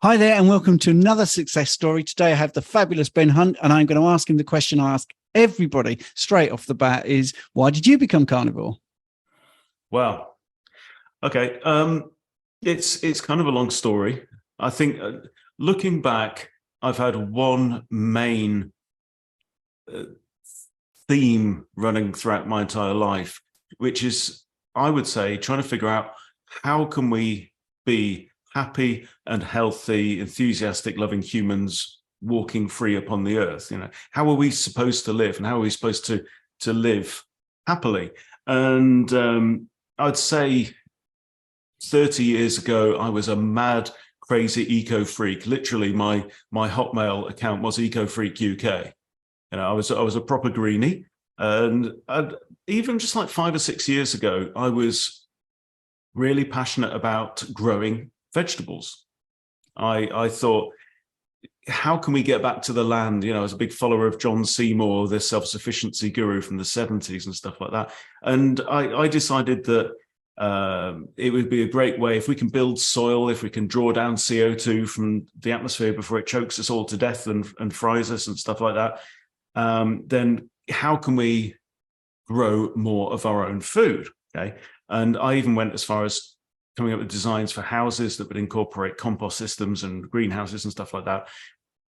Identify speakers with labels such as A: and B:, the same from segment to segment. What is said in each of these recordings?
A: Hi there, and welcome to another success story. Today I have the fabulous Ben Hunt, and I'm going to ask him the question I ask everybody straight off the bat is, why did you become carnivore?
B: Wow. Okay. It's kind of a long story. I think looking back, I've had one main theme running throughout my entire life, which is, I would say, trying to figure out how can we be happy and healthy, enthusiastic, loving humans walking free upon the earth. How are we supposed to live, and how are we supposed to live happily? And I'd say 30 years ago, I was a mad, crazy eco freak. Literally, my Hotmail account was Eco Freak UK. I was a proper greenie, and even just like 5 or 6 years ago, I was really passionate about growing vegetables. I thought, how can we get back to the land? I was a big follower of John Seymour, the self-sufficiency guru from the 70s and stuff like that. And I decided that it would be a great way if we can build soil, if we can draw down CO2 from the atmosphere before it chokes us all to death and fries us and stuff like that. Then how can we grow more of our own food? Okay. And I even went as far as coming up with designs for houses that would incorporate compost systems and greenhouses and stuff like that.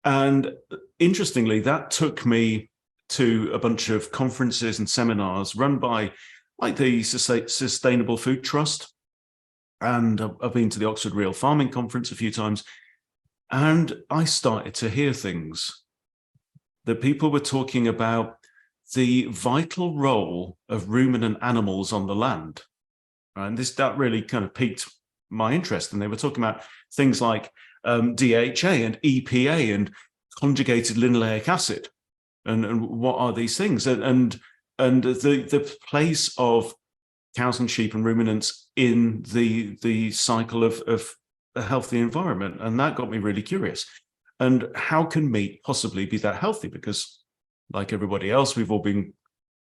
B: And interestingly, that took me to a bunch of conferences and seminars run by like the Sustainable Food Trust. And I've been to the Oxford Real Farming Conference a few times. And I started to hear things that people were talking about the vital role of ruminant animals on the land. And that really kind of piqued my interest. And they were talking about things like DHA and EPA and conjugated linoleic acid. And what are these things? And the place of cows and sheep and ruminants in the cycle of a healthy environment. And that got me really curious. And how can meat possibly be that healthy? Because like everybody else, we've all been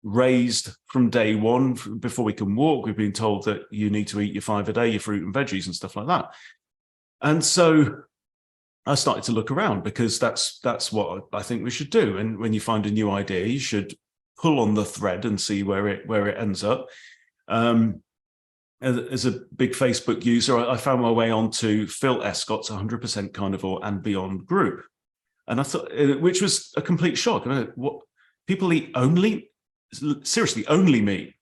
B: raised from day one. Before we can walk, we've been told that you need to eat your 5 a day, your fruit and veggies and stuff like that. And so I started to look around, because that's what I think we should do. And when you find a new idea, you should pull on the thread and see where it ends up. As a big Facebook user, I found my way onto Phil Escott's 100% Carnivore and Beyond group. And I thought, which was a complete shock. What people eat seriously only meat.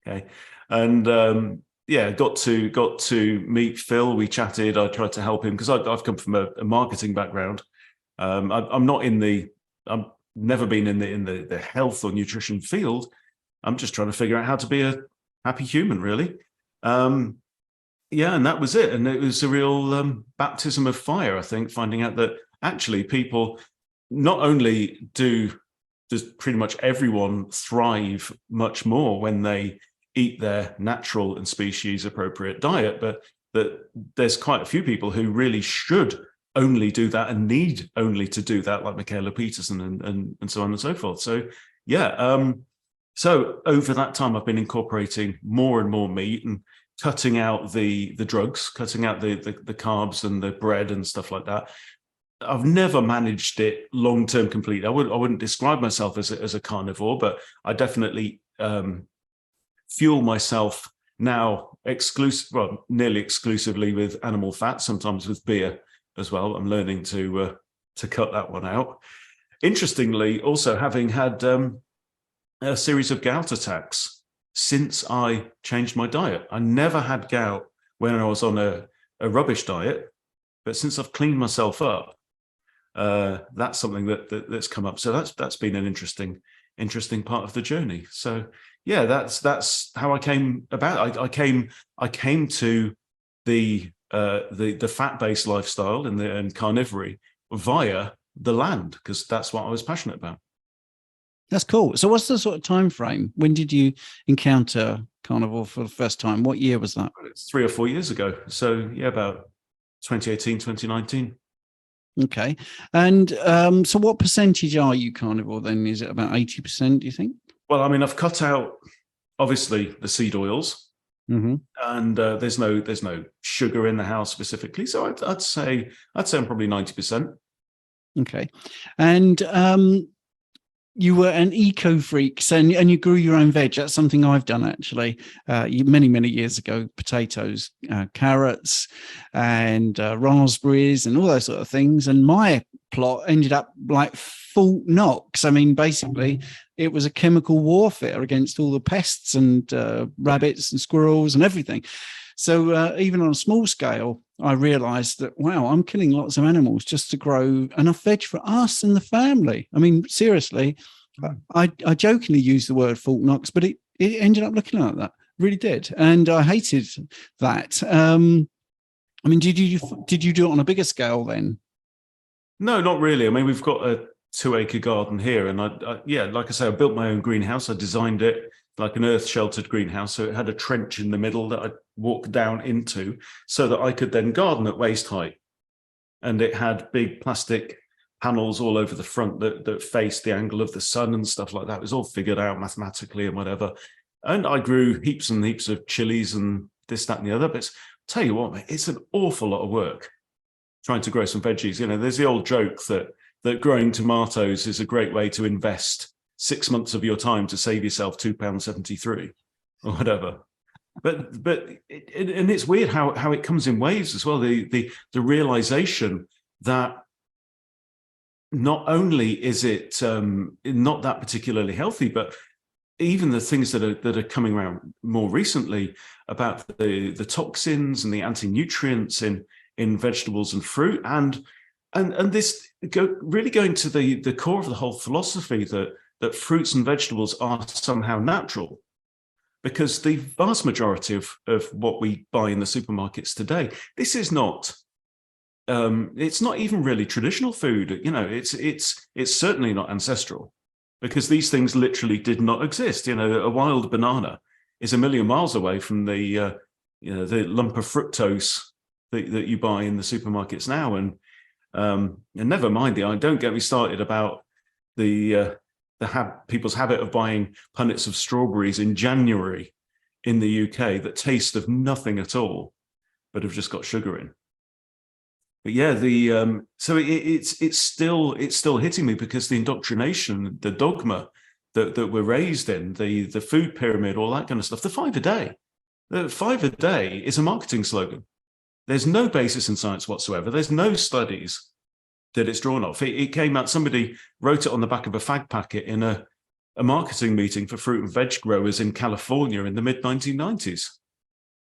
B: Okay. And yeah, got to meet Phil. We chatted. I tried to help him because I've come from a marketing background. I'm not I've never been in the health or nutrition field. I'm just trying to figure out how to be a happy human, really. Yeah, and that was it. And it was a real baptism of fire, I think, finding out that actually people not only does pretty much everyone thrive much more when they eat their natural and species appropriate diet, but that there's quite a few people who really should only do that and need only to do that, like Michaela Peterson and so on and so forth. So yeah, so over that time, I've been incorporating more and more meat and cutting out the drugs, cutting out the carbs and the bread and stuff like that. I've never managed it long-term completely. I wouldn't describe myself as a carnivore, but I definitely fuel myself now nearly exclusively with animal fat, sometimes with beer as well. I'm learning to cut that one out. Interestingly, also having had a series of gout attacks since I changed my diet. I never had gout when I was on a rubbish diet, but since I've cleaned myself up, that's something that's come up. So that's been an interesting part of the journey. So yeah, that's how I came about. I came to the fat-based lifestyle and carnivory via the land, because that's what I was passionate about.
A: That's cool. So what's the sort of time frame? When did you encounter carnivore for the first time? What year was that?
B: It's 3 or 4 years ago. So yeah, about 2018, 2019.
A: Okay. And so what percentage are you carnivore then? Is it about 80%, do you think?
B: Well, I mean, I've cut out, obviously, the seed oils.
A: Mm-hmm.
B: and there's no sugar in the house specifically. So I'd say I'm probably 90%.
A: Okay. And you were an eco freak, so, and you grew your own veg. That's something I've done actually many years ago. Potatoes, carrots, and raspberries, and all those sort of things. And my plot ended up like Fort Knox. I mean, basically, it was a chemical warfare against all the pests and rabbits and squirrels and everything. So even on a small scale, I realized that, wow, I'm killing lots of animals just to grow enough veg for us and the family. I mean, seriously, I jokingly used the word Fort Knox, but it ended up looking like that. Really did. And I hated that. I mean, did you do it on a bigger scale then?
B: No, not really. I mean, we've got a 2-acre garden here, and like I say, I built my own greenhouse. I designed it like an earth-sheltered greenhouse, so it had a trench in the middle that I'd walk down into, so that I could then garden at waist height. And it had big plastic panels all over the front that faced the angle of the sun and stuff like that. It was all figured out mathematically and whatever. And I grew heaps and heaps of chilies and this, that, and the other. But tell you what, mate, it's an awful lot of work trying to grow some veggies. You know, there's the old joke that growing tomatoes is a great way to invest 6 months of your time to save yourself £2.73 or whatever. But it's weird how it comes in waves as well. The realization that not only is it not that particularly healthy, but even the things that are coming around more recently about the toxins and the anti-nutrients in vegetables and fruit, and this really going to the core of the whole philosophy that fruits and vegetables are somehow natural, because the vast majority of what we buy in the supermarkets today, this is not. It's not even really traditional food. You know, it's certainly not ancestral, because these things literally did not exist. You know, a wild banana is a million miles away from the lump of fructose that you buy in the supermarkets now. And never mind don't get me started about people's habit of buying punnets of strawberries in January in the UK that taste of nothing at all, but have just got sugar in. But yeah, so it's still hitting me, because the indoctrination, the dogma that we're raised in, the food pyramid, all that kind of stuff. The 5 a day, is a marketing slogan. There's no basis in science whatsoever. There's no studies that it's drawn off. It came out, somebody wrote it on the back of a fag packet in a marketing meeting for fruit and veg growers in California in the mid-1990s.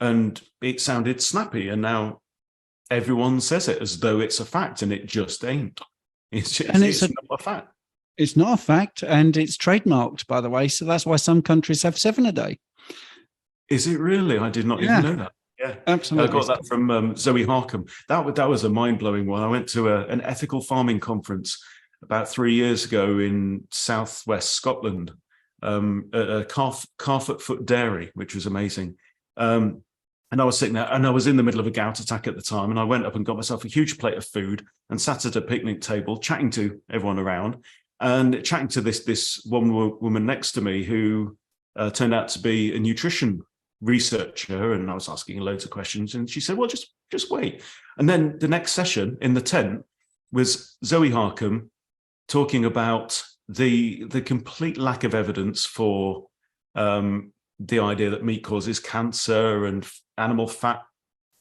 B: And it sounded snappy, and now everyone says it as though it's a fact, and it just ain't. It's not a fact.
A: It's not a fact, and it's trademarked, by the way. So that's why some countries have 7 a day.
B: Is it really? I did not even know that. Yeah,
A: absolutely.
B: I got that from Zoe Harcombe. That was a mind-blowing one. I went to an ethical farming conference about 3 years ago in southwest Scotland, at a Carfoot Dairy, which was amazing. And I was sitting there, and I was in the middle of a gout attack at the time, and I went up and got myself a huge plate of food and sat at a picnic table, chatting to everyone around, and chatting to this one woman next to me who turned out to be a nutrition researcher. And I was asking loads of questions, and she said, well, just wait. And then the next session in the tent was Zoe Harcombe talking about the complete lack of evidence for the idea that meat causes cancer and animal fat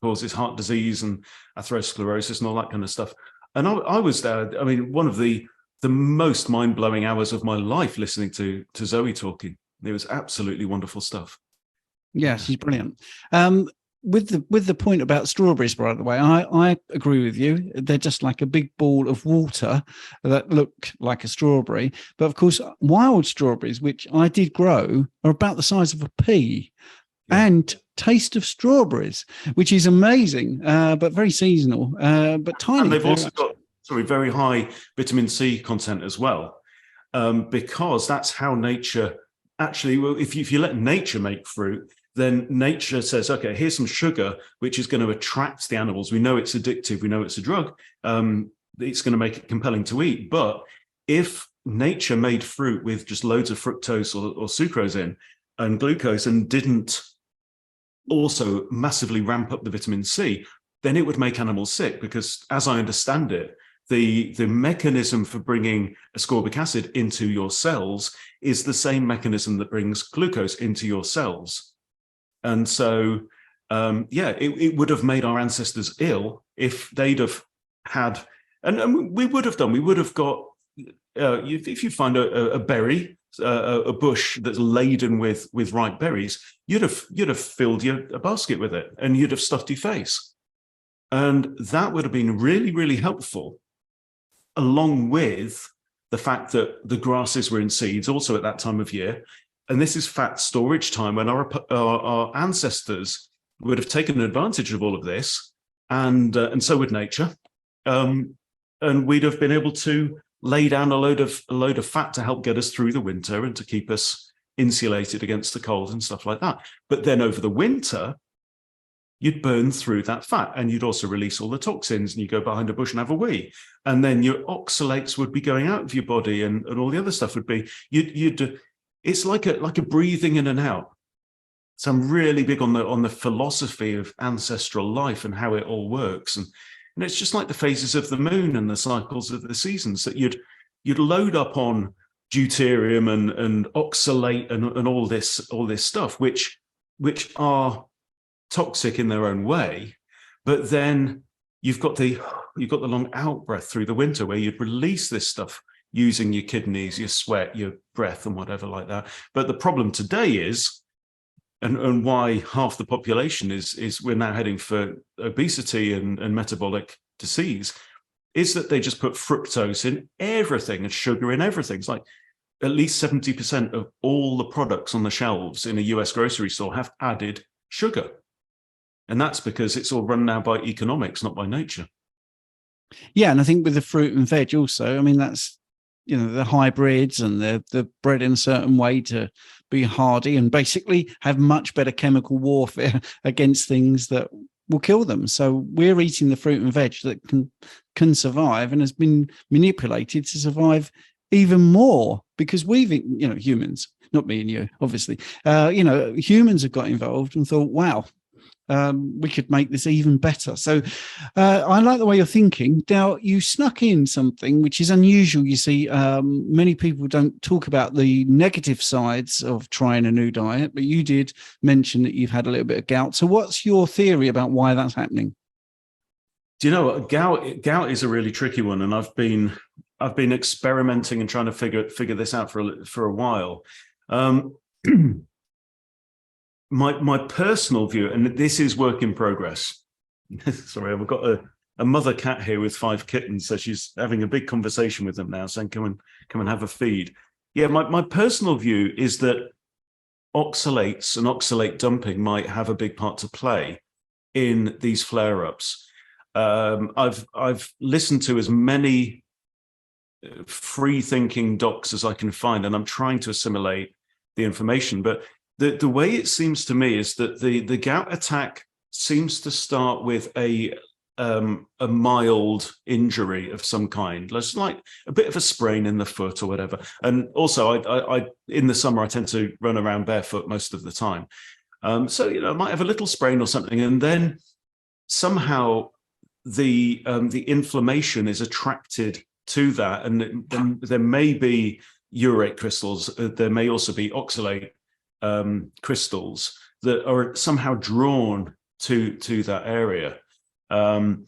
B: causes heart disease and atherosclerosis and all that kind of stuff. And I was there. I mean, one of the most mind-blowing hours of my life listening to Zoe talking. It was absolutely wonderful stuff.
A: Yeah, she's brilliant. With the point about strawberries, by the way, I agree with you. They're just like a big ball of water that look like a strawberry. But of course, wild strawberries, which I did grow, are about the size of a pea. Yeah. And taste of strawberries, which is amazing, but very seasonal, but tiny.
B: And they've also got very high vitamin C content as well, because that's how nature actually. Well, if you let nature make fruit, then nature says, okay, here's some sugar, which is going to attract the animals. We know it's addictive. We know it's a drug. It's going to make it compelling to eat. But if nature made fruit with just loads of fructose or sucrose in and glucose and didn't also massively ramp up the vitamin C, then it would make animals sick, because as I understand it, the mechanism for bringing ascorbic acid into your cells is the same mechanism that brings glucose into your cells. And so, it would have made our ancestors ill if they'd have had, and we would have got, if you find a berry, a bush that's laden with ripe berries, you'd have filled a basket with it, and you'd have stuffed your face. And that would have been really, really helpful, along with the fact that the grasses were in seeds also at that time of year. And this is fat storage time, when our ancestors would have taken advantage of all of this, and so would nature. And we'd have been able to lay down a load of fat to help get us through the winter and to keep us insulated against the cold and stuff like that. But then over the winter, you'd burn through that fat, and you'd also release all the toxins, and you go behind a bush and have a wee. And then your oxalates would be going out of your body, and all the other stuff would be, it's like a breathing in and out. So I'm really big on the philosophy of ancestral life and how it all works. And it's just like the phases of the moon and the cycles of the seasons, that you'd load up on deuterium and oxalate and all this stuff, which are toxic in their own way. But then you've got the long out breath through the winter, where you'd release this stuff using your kidneys, your sweat, your breath, and whatever like that. But the problem today is, and why half the population is we're now heading for obesity and metabolic disease, is that they just put fructose in everything and sugar in everything. It's like at least 70% of all the products on the shelves in a US grocery store have added sugar. And that's because it's all run now by economics, not by nature.
A: Yeah, and I think with the fruit and veg also, I mean, that's, the hybrids, and they're bred in a certain way to be hardy and basically have much better chemical warfare against things that will kill them. So we're eating the fruit and veg that can survive, and has been manipulated to survive even more, because we've, humans, not me and you, obviously, humans have got involved and thought, wow, we could make this even better. So I like the way you're thinking. Now, you snuck in something which is unusual. You see, many people don't talk about the negative sides of trying a new diet, but you did mention that you've had a little bit of gout. So what's your theory about why that's happening?
B: Do you know what? Gout is a really tricky one, and I've been experimenting and trying to figure this out for a while. My personal view, and this is work in progress. Sorry, I've got a mother cat here with 5 kittens, so she's having a big conversation with them now, saying, come and have a feed. Yeah, my personal view is that oxalates and oxalate dumping might have a big part to play in these flare-ups. I've listened to as many free-thinking docs as I can find, and I'm trying to assimilate the information, but the way it seems to me is that the gout attack seems to start with a mild injury of some kind, just like a bit of a sprain in the foot or whatever. And also, I in the summer I tend to run around barefoot most of the time, so I might have a little sprain or something, and then somehow the inflammation is attracted to that, and then there may be urate crystals. There may also be oxalate crystals that are somehow drawn to that area. I'm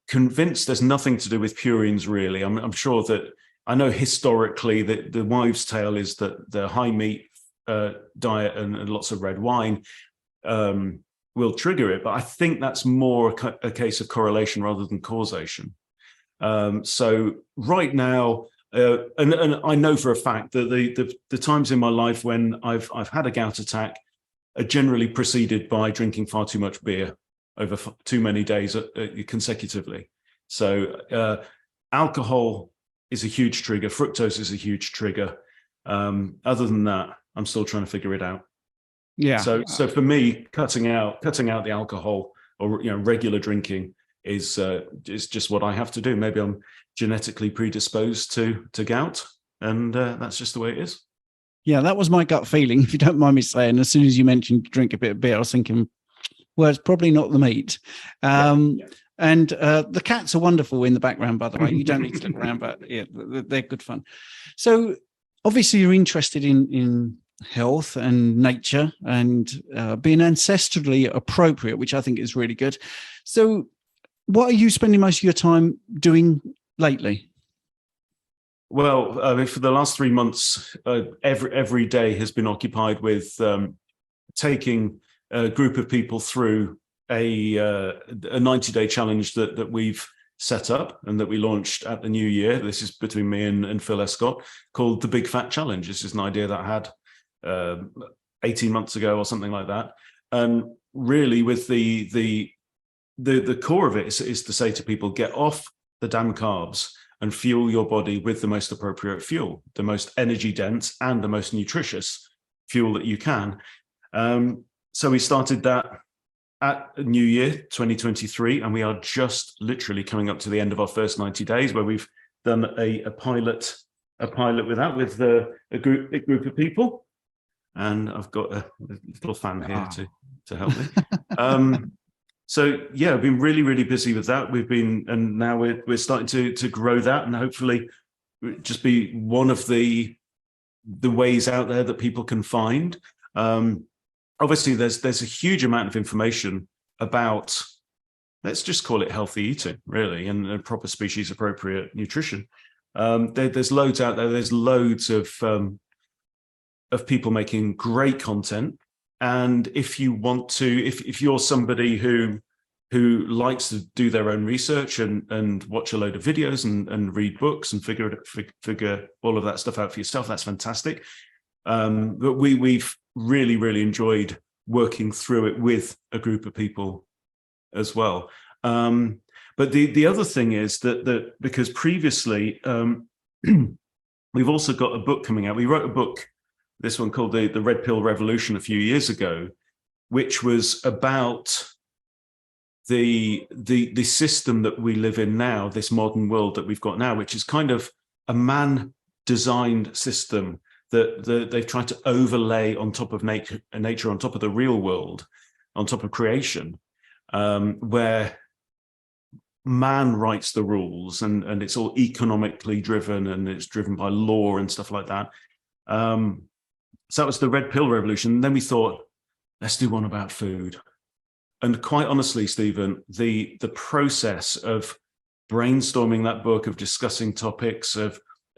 B: convinced there's nothing to do with purines, really. I'm sure that, I know historically that the wives' tale is that the high meat diet and lots of red wine will trigger it, but I think that's more a case of correlation rather than causation. So right now, and I know for a fact that the times in my life when I've had a gout attack are generally preceded by drinking far too much beer over too many days consecutively. So alcohol is a huge trigger. Fructose is a huge trigger. Other than that, I'm still trying to figure it out.
A: Yeah.
B: So for me, cutting out the alcohol, or regular drinking is just what I have to do. Maybe I'm genetically predisposed to gout, and that's just the way it is.
A: Yeah, that was my gut feeling, if you don't mind me saying. As soon as you mentioned drink a bit of beer, I was thinking, well, it's probably not the meat. And the cats are wonderful in the background, by the way. You don't need to look around, but yeah, they're good fun. So obviously you're interested in health and nature and being ancestrally appropriate, which I think is really good. So what are you spending most of your time doing lately?
B: Well, for the last 3 months, every day has been occupied with taking a group of people through a 90-day challenge that we've set up and that we launched at the new year. This is between me and Phil Escott, called the Big Fat Challenge. This is an idea that I had 18 months ago or something like that. And really, with the core of it is to say to people, get off the damn carbs and fuel your body with the most appropriate fuel, the most energy dense and the most nutritious fuel that you can. So we started that at New Year 2023, and we are just literally coming up to the end of our first 90 days, where we've done a pilot with that, with a group of people. And I've got a little fan here to help me. So yeah, I've been really, really busy with that. And now we're starting to grow that, and hopefully just be one of the ways out there that people can find. Obviously, there's a huge amount of information about, let's just call it healthy eating, really, and proper species appropriate nutrition. There's loads out there. There's loads of people making great content. And if you want to, if you're somebody who likes to do their own research and watch a load of videos and read books and figure all of that stuff out for yourself, that's fantastic. But we've really, really enjoyed working through it with a group of people as well. But the other thing is that because previously we've also got a book coming out. We wrote a book, this one called the Red Pill Revolution, a few years ago, which was about the system that we live in now, this modern world that we've got now, which is kind of a man-designed system that they've tried to overlay on top of nature, on top of the real world, on top of creation, where man writes the rules, and it's all economically driven, and it's driven by law and stuff like that. So that was the Red Pill Revolution. And then we thought, let's do one about food. And quite honestly, Stephen, the process of brainstorming that book, of discussing topics,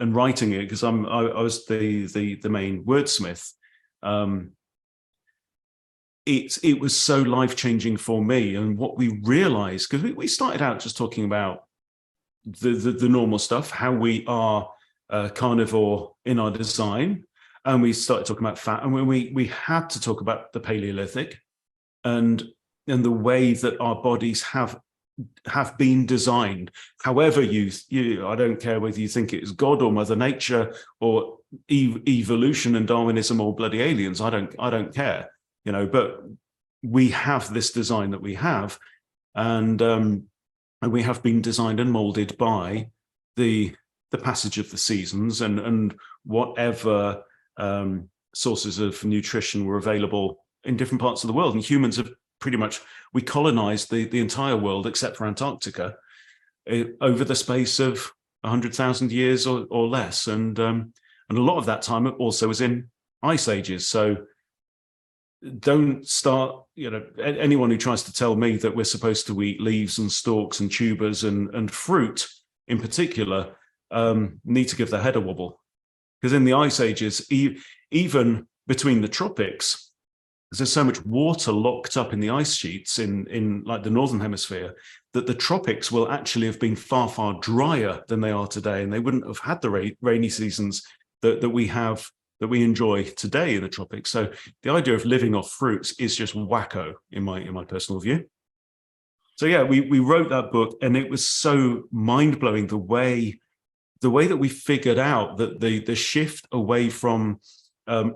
B: and writing it, because I was the main wordsmith. It was so life-changing for me. And what we realized, because we started out just talking about the normal stuff, how we are carnivore in our design, and we started talking about fat, and when we had to talk about the Paleolithic and the way that our bodies have been designed. However, you I don't care whether you think it's God or Mother Nature or evolution and Darwinism or bloody aliens. I don't care, But we have this design that we have, and we have been designed and molded by the passage of the seasons and whatever sources of nutrition were available in different parts of the world. And humans have pretty much, we colonized the entire world except for Antarctica over the space of 100,000 years or less. And a lot of that time also was in ice ages. So don't start, anyone who tries to tell me that we're supposed to eat leaves and stalks and tubers and fruit in particular, need to give their head a wobble. Because in the ice ages, even between the tropics, there's so much water locked up in the ice sheets in like the northern hemisphere, that the tropics will actually have been far, far drier than they are today, and they wouldn't have had the rainy seasons that we enjoy today in the tropics. So the idea of living off fruits is just wacko in my personal view. So yeah, we wrote that book, and it was so mind-blowing the way that we figured out that the shift away from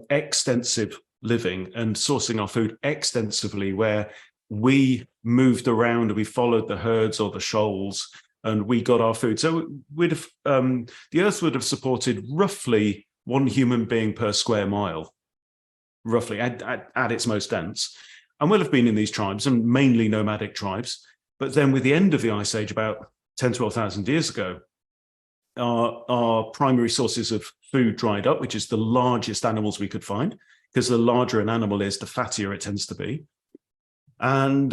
B: extensive living and sourcing our food extensively, where we moved around and we followed the herds or the shoals and we got our food. So we'd have the earth would have supported roughly one human being per square mile, roughly at its most dense. And we'll have been in these tribes, and mainly nomadic tribes. But then with the end of the Ice Age, about 10, 12,000 years ago, our primary sources of food dried up, which is the largest animals we could find, because the larger an animal is, the fattier it tends to be. And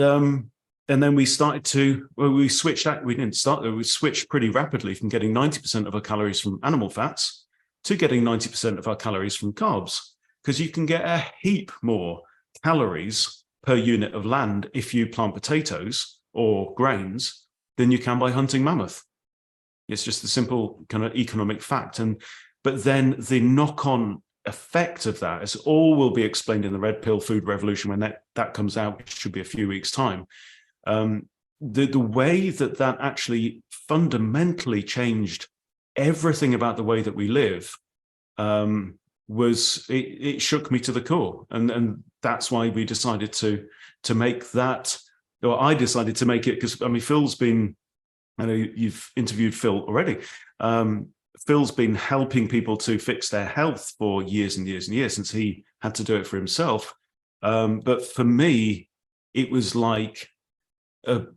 B: then we started to, well, we switched that, we didn't start there, we switched pretty rapidly from getting 90% of our calories from animal fats to getting 90% of our calories from carbs, because you can get a heap more calories per unit of land if you plant potatoes or grains than you can by hunting mammoth. It's just a simple kind of economic fact. But then the knock-on effect of that is all will be explained in the Red Pill Food Revolution when that comes out, which should be a few weeks' time. The way that actually fundamentally changed everything about the way that we live was it shook me to the core, and that's why we decided to make that, or I decided to make it, because I mean Phil's been, I know you've interviewed Phil already. Phil's been helping people to fix their health for years and years and years since he had to do it for himself. But for me, it was like a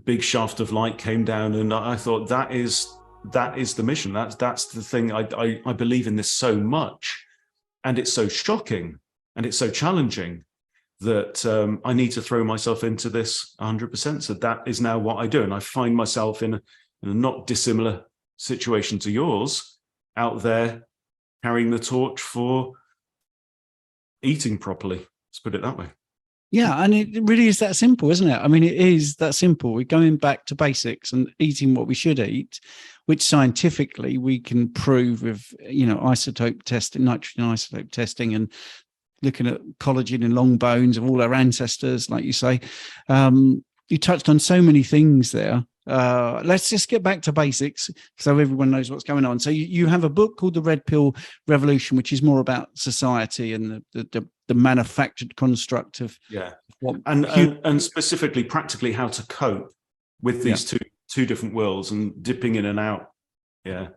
B: big shaft of light came down, and I thought that is the mission. That's the thing. I believe in this so much, and it's so shocking and it's so challenging that I need to throw myself into this 100%. So that is now what I do, and I find myself in a not dissimilar situation to yours, out there carrying the torch for eating properly. Let's put it that way.
A: Yeah, and it really is that simple, isn't it? I mean, it is that simple. We're going back to basics and eating what we should eat, which scientifically we can prove with, isotope testing, nitrogen isotope testing, and looking at collagen in long bones of all our ancestors, like you say. You touched on so many things there. Let's just get back to basics so everyone knows what's going on. So you have a book called The Red Pill Revolution, which is more about society and the manufactured construct of
B: and specifically practically how to cope with these two different worlds and dipping in and out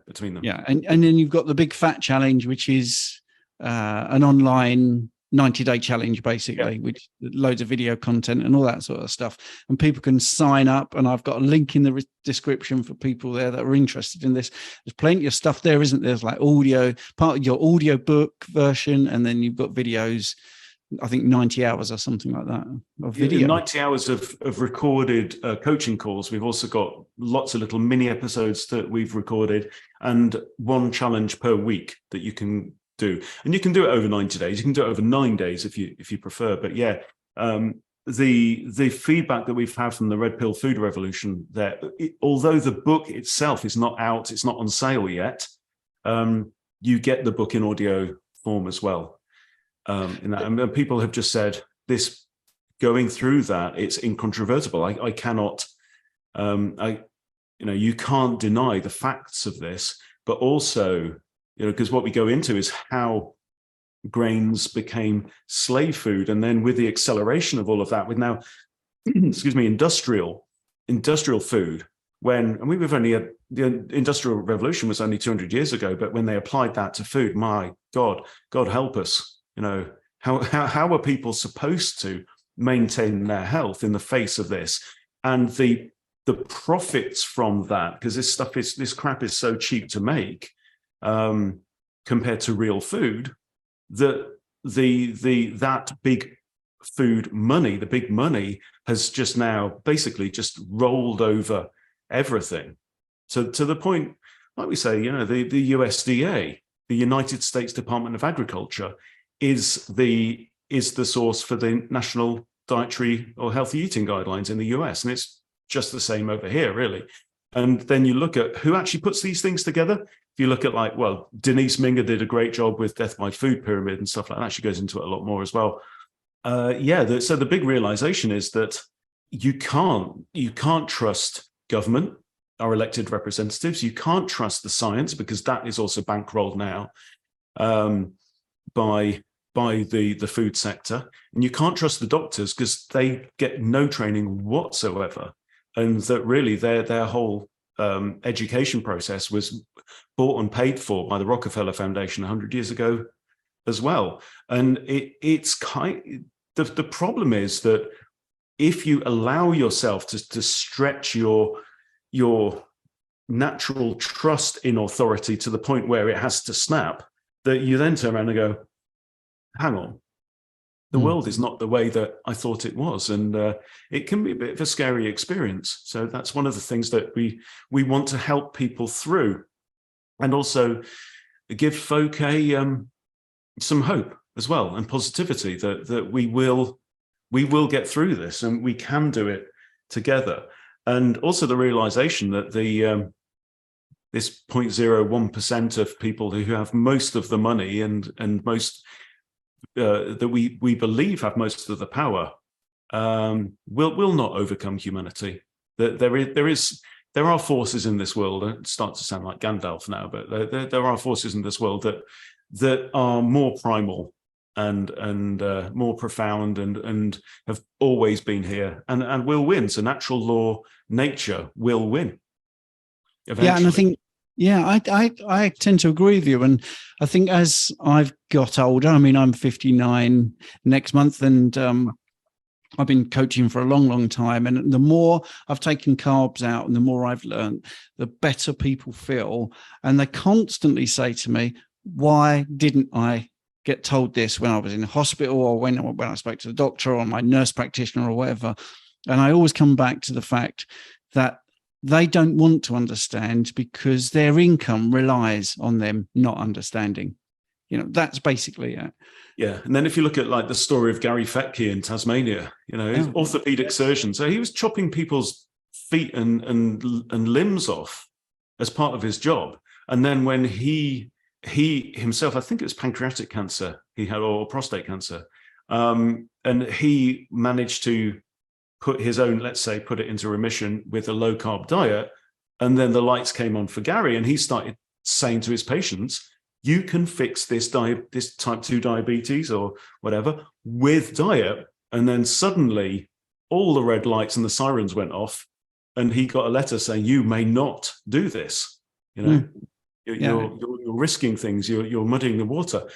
B: between them.
A: And then you've got the Big Fat Challenge, which is an online 90-day challenge, basically, which loads of video content and all that sort of stuff. And people can sign up. And I've got a link in the description for people there that are interested in this. There's plenty of stuff there, isn't there? There's like audio, part of your audio book version. And then you've got videos, I think 90 hours or something like that of video.
B: 90 hours of recorded coaching calls. We've also got lots of little mini episodes that we've recorded, and one challenge per week that you can do, and you can do it over 90 days. You can do it over 9 days if you prefer. But the feedback that we've had from the Red Pill Food Revolution, although the book itself is not out, it's not on sale yet, you get the book in audio form as well. And people have just said this, going through that, it's incontrovertible. I cannot, you can't deny the facts of this, but also, because what we go into is how grains became slave food. And then with the acceleration of all of that, with now, industrial food, we've only had, the Industrial Revolution was only 200 years ago, but when they applied that to food, my God help us. How are people supposed to maintain their health in the face of this? And the profits from that, because this crap is so cheap to make, compared to real food, that that big food money, the big money, has just now basically just rolled over everything. So to the point, like we say, the USDA, the United States Department of Agriculture, is the source for the National Dietary or Healthy Eating Guidelines in the US, and it's just the same over here, really. And then you look at who actually puts these things together. If you look at Denise Minger did a great job with Death by Food Pyramid and stuff like that. She goes into it a lot more as well. So the big realization is that you can't trust government, our elected representatives. You can't trust the science, because that is also bankrolled now by the food sector. And you can't trust the doctors, because they get no training whatsoever. And that really their whole education process was bought and paid for by the Rockefeller Foundation 100 years ago as well. And the problem is that if you allow yourself to stretch your natural trust in authority to the point where it has to snap, that you then turn around and go, hang on, the world is not the way that I thought it was. And it can be a bit of a scary experience. So that's one of the things that we want to help people through, and also give folk some hope as well, and positivity that we will get through this, and we can do it together. And also the realization that this 0.01% of people who have most of the money and most that we believe have most of the power will not overcome humanity. That there are forces in this world. It starts to sound like Gandalf now, but there are forces in this world that are more primal and more profound and have always been here and will win. So natural law, nature will win eventually.
A: Yeah, and I think, I tend to agree with you. And I think as I've got older, I mean, I'm 59 next month, and I've been coaching for a long, long time. And the more I've taken carbs out and the more I've learned, the better people feel. And they constantly say to me, why didn't I get told this when I was in the hospital, or when I spoke to the doctor or my nurse practitioner or whatever? And I always come back to the fact that they don't want to understand because their income relies on them not understanding. That's basically it.
B: Yeah. And then if you look at like the story of Gary Fettke in Tasmania, orthopedic surgeon. So he was chopping people's feet and limbs off as part of his job. And then when he himself, I think it was pancreatic cancer he had, or prostate cancer. And he managed to put his own, put it into remission with a low carb diet. And then the lights came on for Gary, and he started saying to his patients, you can fix this type 2 diabetes or whatever with diet. And then suddenly all the red lights and the sirens went off, and he got a letter saying, you may not do this. You're risking things. You're muddying the water.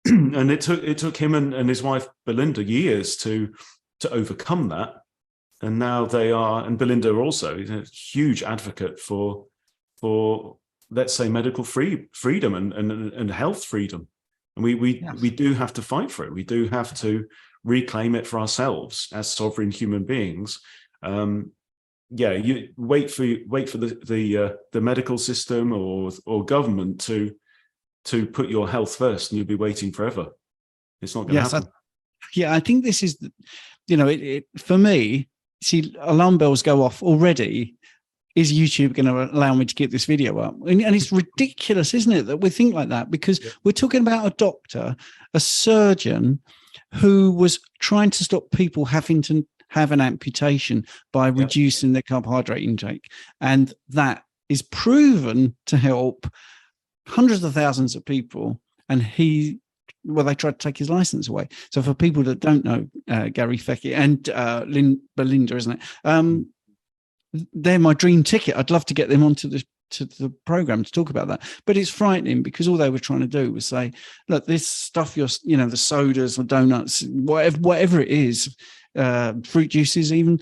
B: And it took him and his wife Belinda years to overcome that. And now they are, and Belinda also is a huge advocate for let's say medical freedom and health freedom. And we do have to fight for it. We do have to reclaim it for ourselves as sovereign human beings. You wait for the medical system or government to put your health first, and you'll be waiting forever. It's not going to happen.
A: I think this is, for me, see, alarm bells go off already. Is YouTube going to allow me to get this video up? And it's ridiculous, isn't it, that we think like that? Because we're talking about a doctor, a surgeon, who was trying to stop people having to have an amputation by reducing their carbohydrate intake. And that is proven to help hundreds of thousands of people. And they tried to take his license away. So for people that don't know, Gary Fettke and Belinda, isn't it? They're my dream ticket. I'd love to get them onto the program to talk about that. But it's frightening because all they were trying to do was say, look, this stuff, the sodas or donuts, whatever it is, fruit juices even,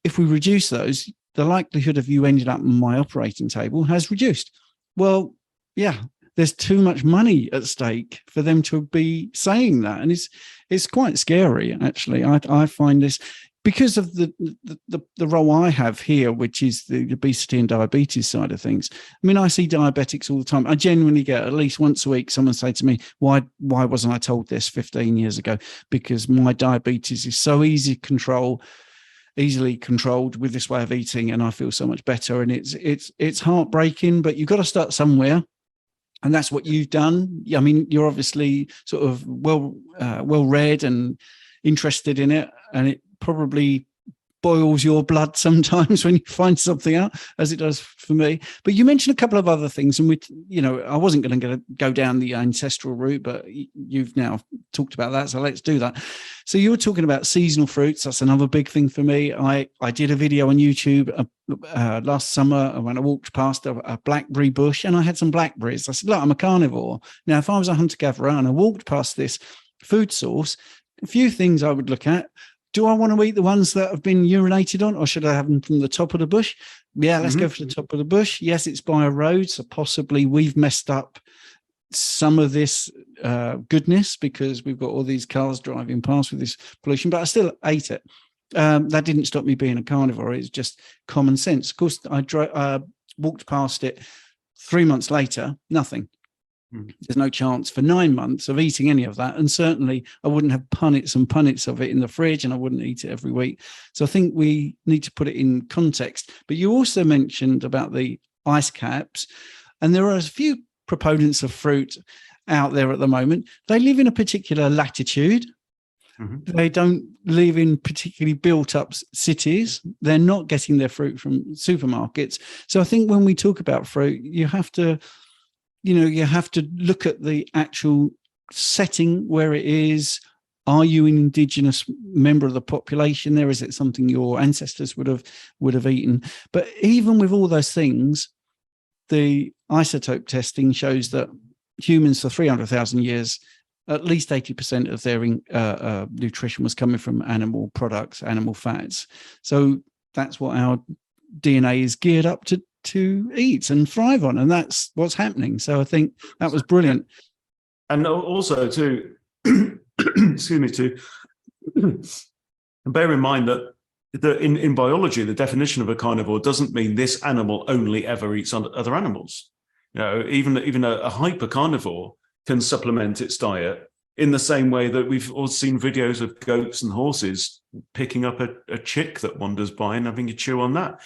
A: if we reduce those, the likelihood of you ending up on my operating table has reduced. Well, there's too much money at stake for them to be saying that. And it's quite scary, actually. I find this, because of the role I have here, which is the obesity and diabetes side of things. I mean, I see diabetics all the time. I genuinely get at least once a week someone say to me, why wasn't I told this 15 years ago? Because my diabetes is so easily controlled with this way of eating, and I feel so much better. And it's heartbreaking, but you've got to start somewhere. And that's what you've done. I mean, you're obviously sort of well read and interested in it, and it probably boils your blood sometimes when you find something out, as it does for me. But you mentioned a couple of other things, and I wasn't going to go down the ancestral route, but you've now talked about that, so let's do that. So you were talking about seasonal fruits. That's another big thing for me. I did a video on YouTube last summer when I walked past a blackberry bush, and I had some blackberries. I said, look, I'm a carnivore. Now, if I was a hunter-gatherer and I walked past this food source, a few things I would look at. Do I want to eat the ones that have been urinated on, or should I have them from the top of the bush? Yeah, let's go for the top of the bush. Yes, it's by a road, so possibly we've messed up some of this goodness because we've got all these cars driving past with this pollution, but I still ate it. That didn't stop me being a carnivore. It's just common sense. Of course, I walked past it 3 months later, nothing. There's no chance for 9 months of eating any of that. And certainly I wouldn't have punnets and punnets of it in the fridge, and I wouldn't eat it every week. So I think we need to put it in context. But you also mentioned about the ice caps, and there are a few proponents of fruit out there at the moment. They live in a particular latitude. They don't live in particularly built up cities. They're not getting their fruit from supermarkets. So I think when we talk about fruit, you have to look at the actual setting where it is. Are you an indigenous member of the population there? Is it something your ancestors would have eaten? But even with all those things, the isotope testing shows that humans for 300,000 years, at least 80% of their nutrition was coming from animal products, animal fats. So that's what our DNA is geared up to eat and thrive on, and that's what's happening. So I think that was brilliant.
B: And also to bear in mind that in biology, the definition of a carnivore doesn't mean this animal only ever eats other animals. Even a hyper carnivore can supplement its diet in the same way that we've all seen videos of goats and horses picking up a chick that wanders by and having a chew on that.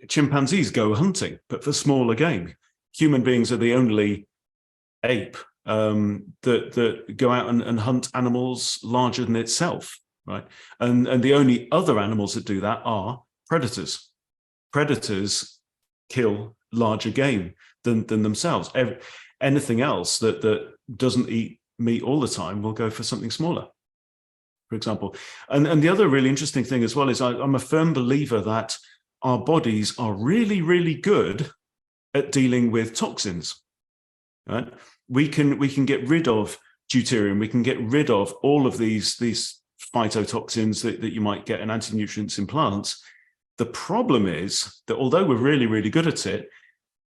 B: Chimpanzees go hunting, but for smaller game. Human beings are the only ape that go out and hunt animals larger than itself, right? And the only other animals that do that are predators. Predators kill larger game than themselves. Anything else that doesn't eat meat all the time will go for something smaller, for example. And the other really interesting thing as well is I'm a firm believer that our bodies are really, really good at dealing with toxins, right? We can get rid of deuterium. We can get rid of all of these phytotoxins that you might get in anti-nutrients in plants. The problem is that although we're really, really good at it,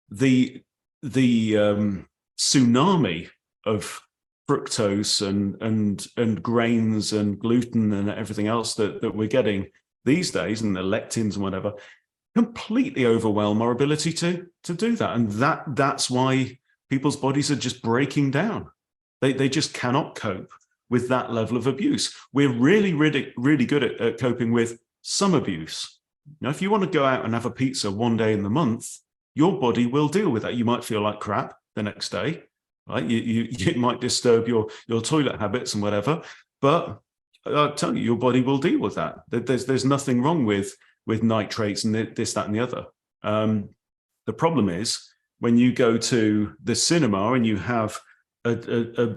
B: the tsunami of fructose and grains and gluten and everything else that we're getting these days, and the lectins and whatever, completely overwhelm our ability to do that. And that's why people's bodies are just breaking down. They just cannot cope with that level of abuse. We're really, really, really good at coping with some abuse. Now, if you want to go out and have a pizza one day in the month, your body will deal with that. You might feel like crap the next day, right? It might disturb your toilet habits and whatever, but I'll tell you, your body will deal with that. There's nothing wrong with nitrates and this, that, and the other. The problem is when you go to the cinema and you have a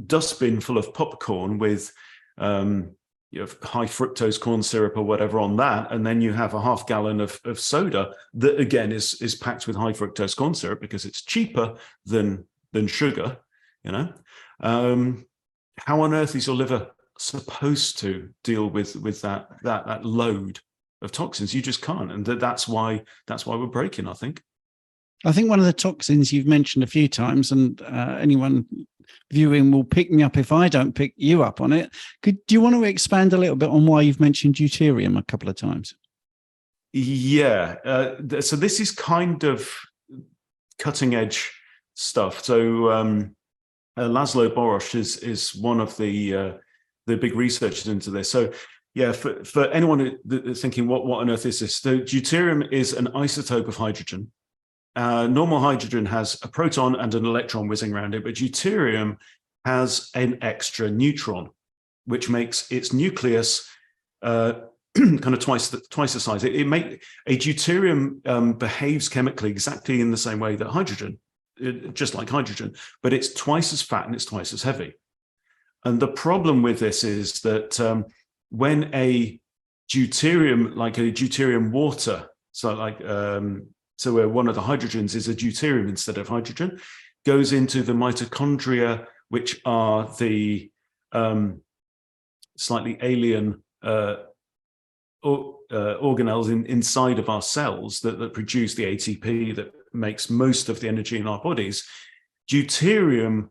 B: dustbin full of popcorn with high fructose corn syrup or whatever on that, and then you have a half gallon of soda that again is packed with high fructose corn syrup because it's cheaper than sugar. How on earth is your liver supposed to deal with that load of toxins? You just can't, and that's why we're breaking, I think.
A: I think one of the toxins you've mentioned a few times, and anyone viewing will pick me up if I don't pick you up on it. Do you want to expand a little bit on why you've mentioned deuterium a couple of times?
B: Yeah. So this is kind of cutting edge stuff. So Laszlo Boros is one of the big researchers into this. So yeah, for anyone that's thinking, what on earth is this? So deuterium is an isotope of hydrogen. Normal hydrogen has a proton and an electron whizzing around it, but deuterium has an extra neutron, which makes its nucleus kind of twice the size. It make a deuterium behaves chemically exactly in the same way that hydrogen, just like hydrogen, but it's twice as fat and it's twice as heavy. And the problem with this is that when a deuterium, like a deuterium water, so like so where one of the hydrogens is a deuterium instead of hydrogen, goes into the mitochondria, which are the slightly alien organelles inside of our cells that produce the ATP that makes most of the energy in our bodies. Deuterium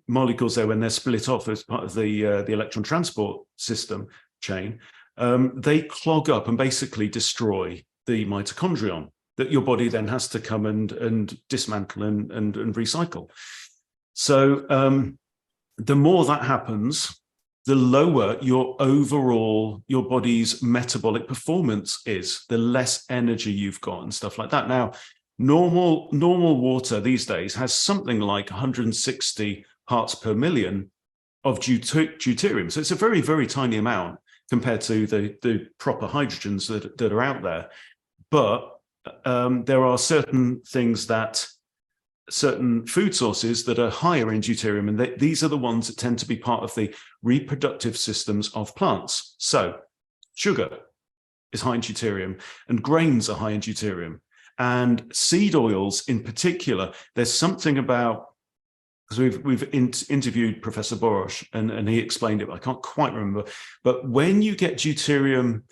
B: molecules there, when they're split off as part of the electron transport system chain, they clog up and basically destroy the mitochondrion that your body then has to come and dismantle and recycle. So the more that happens, the lower your body's metabolic performance is, the less energy you've got and stuff like that. Now, normal water these days has something like 160 parts per million of deuterium. So it's a very, very tiny amount compared to the proper hydrogens that are out there. But there are certain things certain food sources that are higher in deuterium, and these are the ones that tend to be part of the reproductive systems of plants. So sugar is high in deuterium, and grains are high in deuterium. And seed oils in particular, there's something about, because we've interviewed Professor Borosh, and he explained it, but I can't quite remember. But when you get deuterium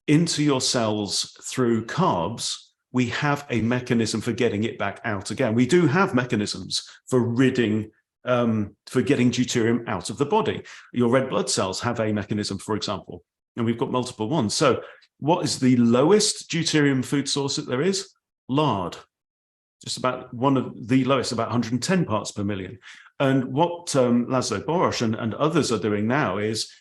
B: into your cells through carbs, we have a mechanism for getting it back out again. We do have mechanisms for getting deuterium out of the body. Your red blood cells have a mechanism, for example, and we've got multiple ones. So what is the lowest deuterium food source that there is? Lard. Just about one of the lowest, about 110 parts per million. And what Laszlo Boros and others are doing now is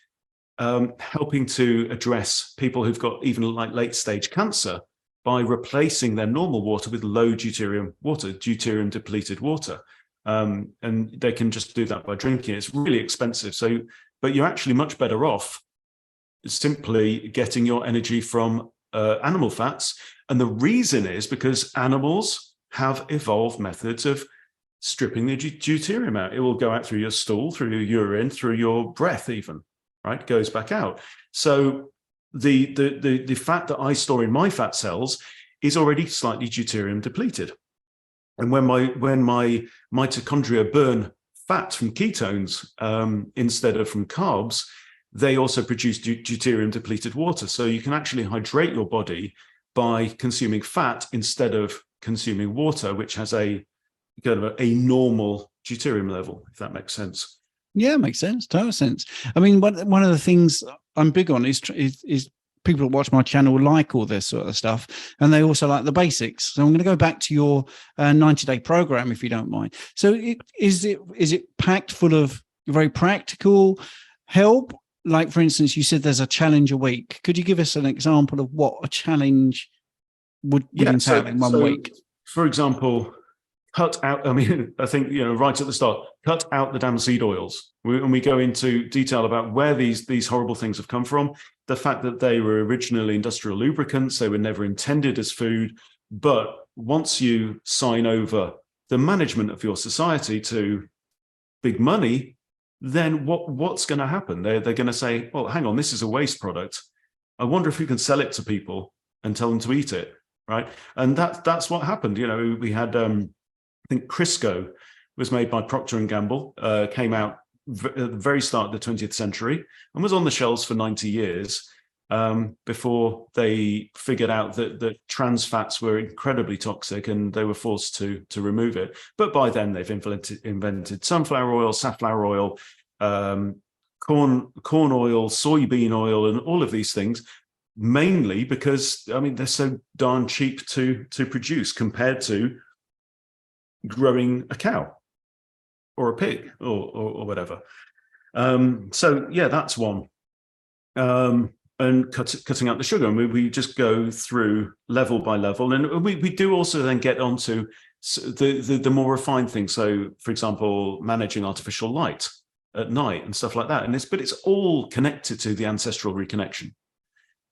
B: helping to address people who've got even like late stage cancer by replacing their normal water with low deuterium water, deuterium depleted water. And they can just do that by drinking it. It's really expensive. So, but you're actually much better off simply getting your energy from animal fats. And the reason is because animals have evolved methods of stripping the deuterium out. It will go out through your stool, through your urine, through your breath even, right? It goes back out. So the fat that I store in my fat cells is already slightly deuterium depleted. And when my mitochondria burn fat from ketones instead of from carbs, they also produce deuterium depleted water. So you can actually hydrate your body by consuming fat instead of consuming water, which has a kind of a normal deuterium level, if that makes sense.
A: Yeah, it makes sense. Total sense. I mean, one of the things I'm big on is people that watch my channel like all this sort of stuff, and they also like the basics. So I'm going to go back to your 90-day program, if you don't mind. So is it packed full of very practical help? Like, for instance, you said there's a challenge a week. Could you give us an example of what a challenge would entail in 1 week?
B: For example, cut out, I think, right at the start, cut out the damn seed oils. We go into detail about where these horrible things have come from, the fact that they were originally industrial lubricants, they were never intended as food. But once you sign over the management of your society to big money, then what's going to happen? They're going to say, well, hang on, this is a waste product. I wonder if we can sell it to people and tell them to eat it, right? And that's what happened. We had, I think Crisco was made by Procter & Gamble, came out at the very start of the 20th century and was on the shelves for 90 years before they figured out that trans fats were incredibly toxic and they were forced to remove it. But by then they've invented sunflower oil, safflower oil, corn oil, soybean oil, and all of these things, mainly because, they're so darn cheap to produce compared to growing a cow or a pig or whatever. So yeah, that's one. And cutting out the sugar, and we just go through level by level, and we do also then get onto the more refined things. So, for example, managing artificial light at night and stuff like that. But it's all connected to the ancestral reconnection.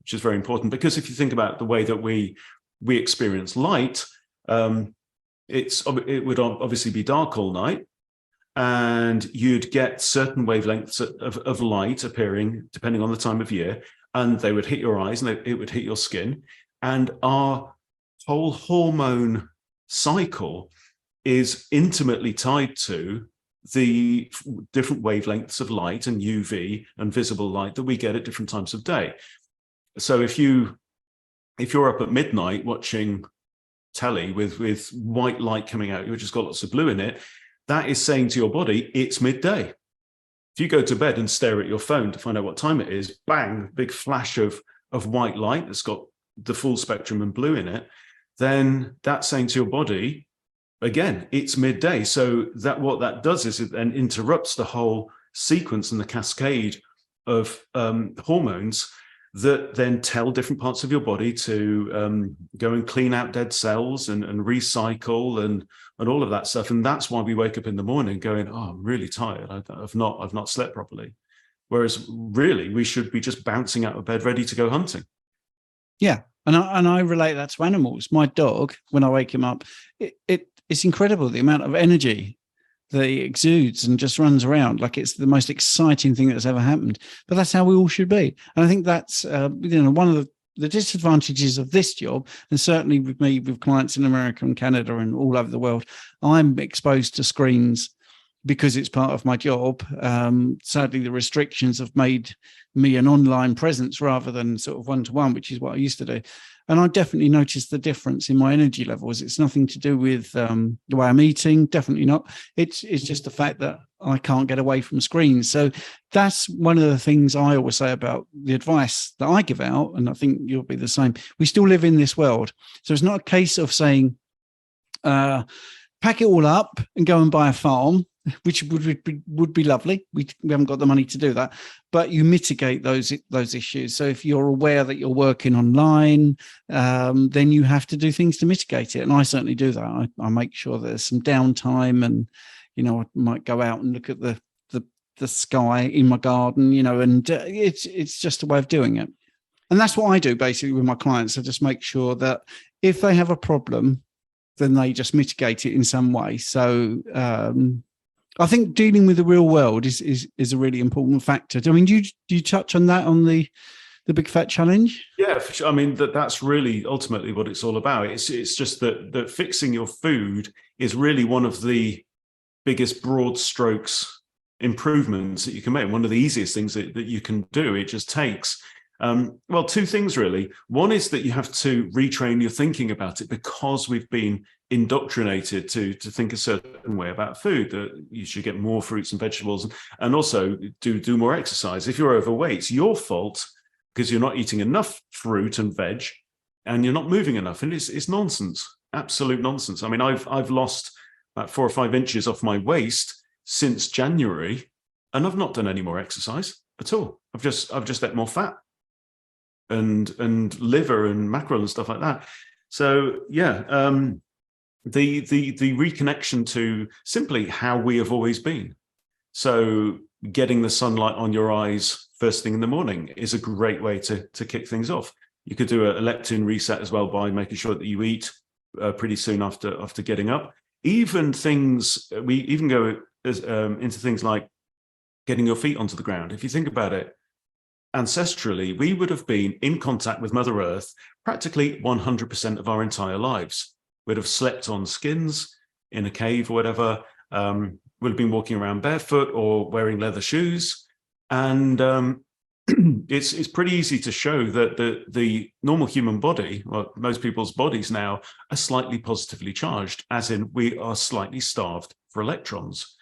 B: which is very important, because if you think about the way that we experience light, it would obviously be dark all night, and you'd get certain wavelengths of light appearing depending on the time of year, and they would hit your eyes and it would hit your skin. And our whole hormone cycle is intimately tied to the different wavelengths of light and UV and visible light that we get at different times of day. So if you're up at midnight watching telly with white light coming out, which has got lots of blue in it, that is saying to your body, it's midday. If you go to bed and stare at your phone to find out what time it is, bang, big flash of white light that's got the full spectrum and blue in it, then that's saying to your body, again, it's midday. So that what that does is it then interrupts the whole sequence and the cascade of hormones that then tell different parts of your body to go and clean out dead cells and recycle and all of that stuff. And that's why we wake up in the morning going, oh, I'm really tired. I've not slept properly. Whereas really we should be just bouncing out of bed ready to go hunting.
A: Yeah. And I relate that to animals. My dog, when I wake him up, it's incredible the amount of energy that he exudes and just runs around like it's the most exciting thing that's ever happened. But that's how we all should be. And I think that's one of the disadvantages of this job, and certainly with me, with clients in America and Canada and all over the world, I'm exposed to screens because it's part of my job. Sadly, the restrictions have made me an online presence rather than sort of one-to-one, which is what I used to do. And I definitely noticed the difference in my energy levels. It's nothing to do with the way I'm eating, definitely not. It's just the fact that I can't get away from screens. So that's one of the things I always say about the advice that I give out, and I think you'll be the same. We still live in this world. So it's not a case of saying, pack it all up and go and buy a farm, which would be lovely. We haven't got the money to do that, but you mitigate those issues. So if you're aware that you're working online, then you have to do things to mitigate it. And I certainly do that. I make sure there's some downtime, and I might go out and look at the sky in my garden. And it's just a way of doing it. And that's what I do basically with my clients. I just make sure that if they have a problem, then they just mitigate it in some way. So I think dealing with the real world is a really important factor. I mean, do you touch on that on the Big Fat Challenge?
B: Yeah, for sure. I mean, that's really ultimately what it's all about. It's just that fixing your food is really one of the biggest broad strokes improvements that you can make. One of the easiest things that you can do. It just takes two things really. One is that you have to retrain your thinking about it, because we've been indoctrinated to think a certain way about food, that you should get more fruits and vegetables and also do more exercise. If you're overweight, it's your fault because you're not eating enough fruit and veg and you're not moving enough. And it's nonsense, absolute nonsense. I mean, I've lost about 4 or 5 inches off my waist since January, and I've not done any more exercise at all. I've just ate more fat and liver and mackerel and stuff like that. So yeah, the reconnection to simply how we have always been. So getting the sunlight on your eyes first thing in the morning is a great way to kick things off. You could do a leptin reset as well by making sure that you eat pretty soon after getting up. Even things, we even go into things like getting your feet onto the ground. If you think about it, ancestrally, we would have been in contact with Mother Earth practically 100% of our entire lives. We'd have slept on skins in a cave or whatever. We'd have been walking around barefoot or wearing leather shoes. And it's pretty easy to show that the normal human body, or most people's bodies now, are slightly positively charged, as in we are slightly starved for electrons.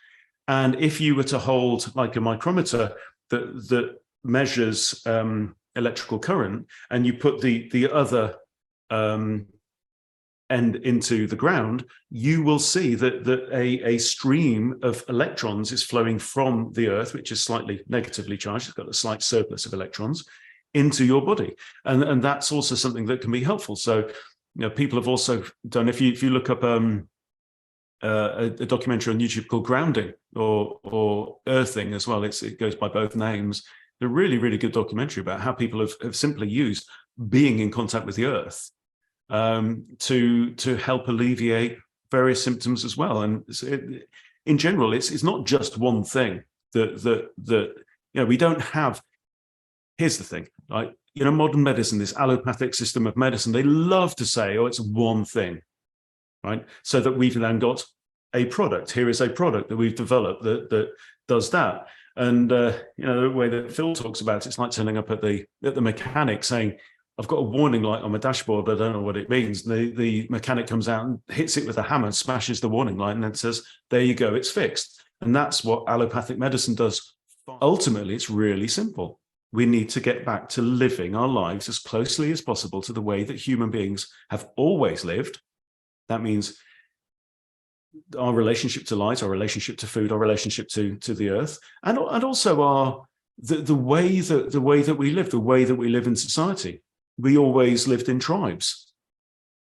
B: And if you were to hold like a micrometer that measures electrical current, and you put the other end into the ground, you will see that a stream of electrons is flowing from the Earth, which is slightly negatively charged, it's got a slight surplus of electrons, into your body. And that's also something that can be helpful. So, people have also done, if you look up a documentary on YouTube called Grounding or Earthing as well, it goes by both names. a really, really good documentary about how people have simply used being in contact with the earth to help alleviate various symptoms as well. And in general, it's not just one thing that we don't have. Here's the thing, like, modern medicine, this allopathic system of medicine, they love to say, oh, it's one thing, right? So that we've then got a product. Here is a product that we've developed that does that. And the way that Phil talks about it's like turning up at the mechanic saying, I've got a warning light on my dashboard, but I don't know what it means. The mechanic comes out and hits it with a hammer, smashes the warning light, and then says, there you go, it's fixed. And that's what allopathic medicine does. Ultimately, it's really simple. We need to get back to living our lives as closely as possible to the way that human beings have always lived. That means our relationship to light, our relationship to food, our relationship to the earth, and also the way that we live, the way that we live in society. We always lived in tribes.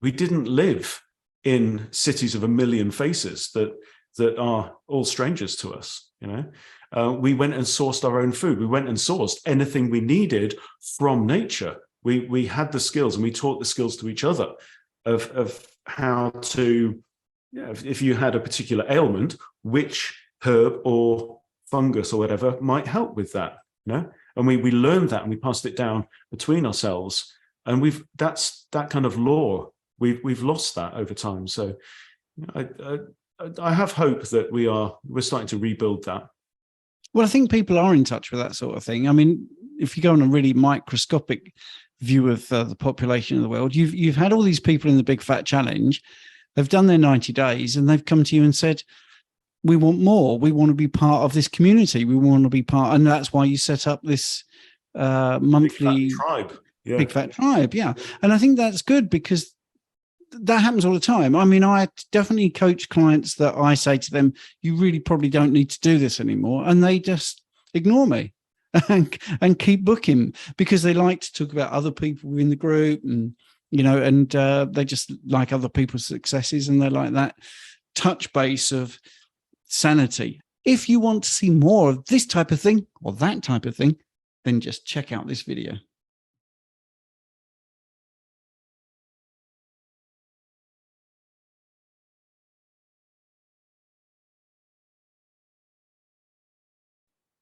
B: We didn't live in cities of a million faces that are all strangers to us. We went and sourced our own food. We went and sourced anything we needed from nature. We had the skills, and we taught the skills to each other of how to, if you had a particular ailment, which herb or fungus or whatever might help with that. And we learned that, and we passed it down between ourselves. And that's that kind of lore. We've lost that over time. So I have hope that we're starting to rebuild that.
A: Well, I think people are in touch with that sort of thing. I mean, if you go on a really microscopic view of the population of the world, you've had all these people in the Big Fat Challenge. They've done their 90 days, and they've come to you and said, we want more. We want to be part of this community. We want to be part. And that's why you set up this monthly
B: Big Fat Tribe. Yeah.
A: Big Fat Tribe. Yeah. And I think that's good, because that happens all the time. I mean, I definitely coach clients that I say to them, you really probably don't need to do this anymore. And they just ignore me and keep booking, because they like to talk about other people in the group, and, they just like other people's successes, and they like that touch base of sanity. If you want to see more of this type of thing or that type of thing, then just check out this video.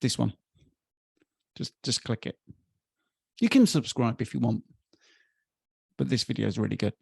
A: This one. Just click it. You can subscribe if you want, but this video is really good.